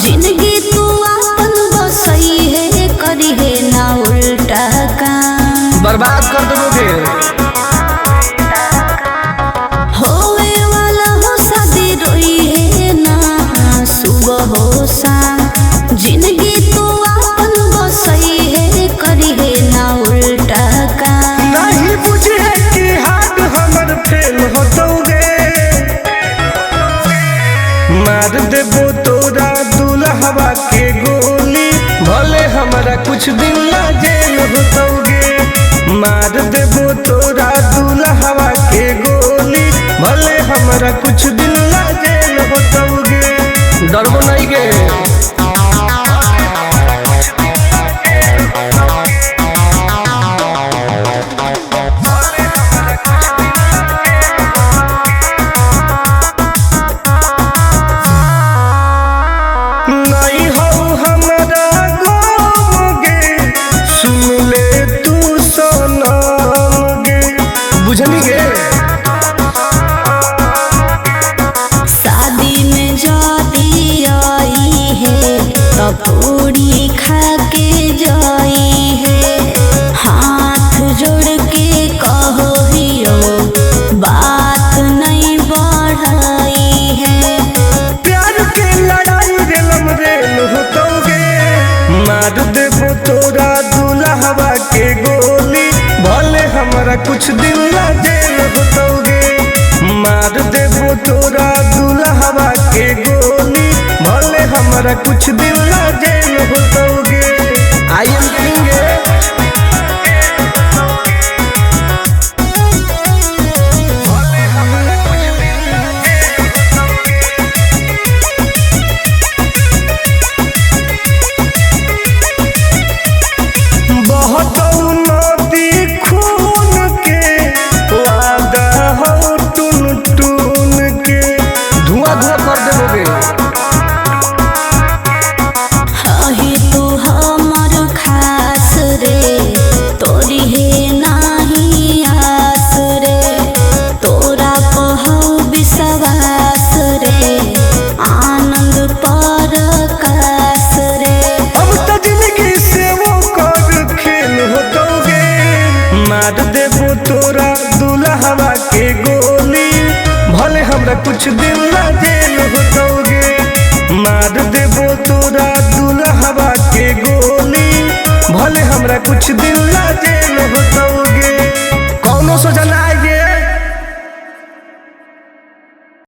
जिंदगी तू अपन बसई है करी है ना उल्टा काम बर्बाद कर दोगे। होवे वाला हो शादी रोई है ना सुबह हो शाम। जिंदगी तू अपन बसई है करी है ना उल्टा काम। नहीं बुझे कि हाथ हमर फेल होतोगे। मार देबो तोरा दुल्हवा के गोली भले हमारा कुछ दिन ना जेल होतोगे। मार देबो तोरा दुल्हवा के गोली भले हमारा कुछ दिन ना जेल होतोगे। डरबो नहीं के बुझनी गे। शादी में जाती आई है तो पूरी खा के जाई है। हाथ जोड़ के कहो हियो बात नहीं बढ़ाई है। प्यार के लड़ाई रेलम रेल होतोगे। मार देबो तोरा दुल्हवा के गोली भले हमारा कुछ दिन ना जेल होतोगे। मार देबो तोरा दुल्हवा के गोली भले हमारा कुछ दिन ना जेल होतोगे। आई एम किंग मार देबो तोरा दुल्हवा के गोली भले हमरा कुछ दिन ना जेल होतोगे। मार देबो तोरा दुल्हवा के गोली भले हमरा कुछ दिन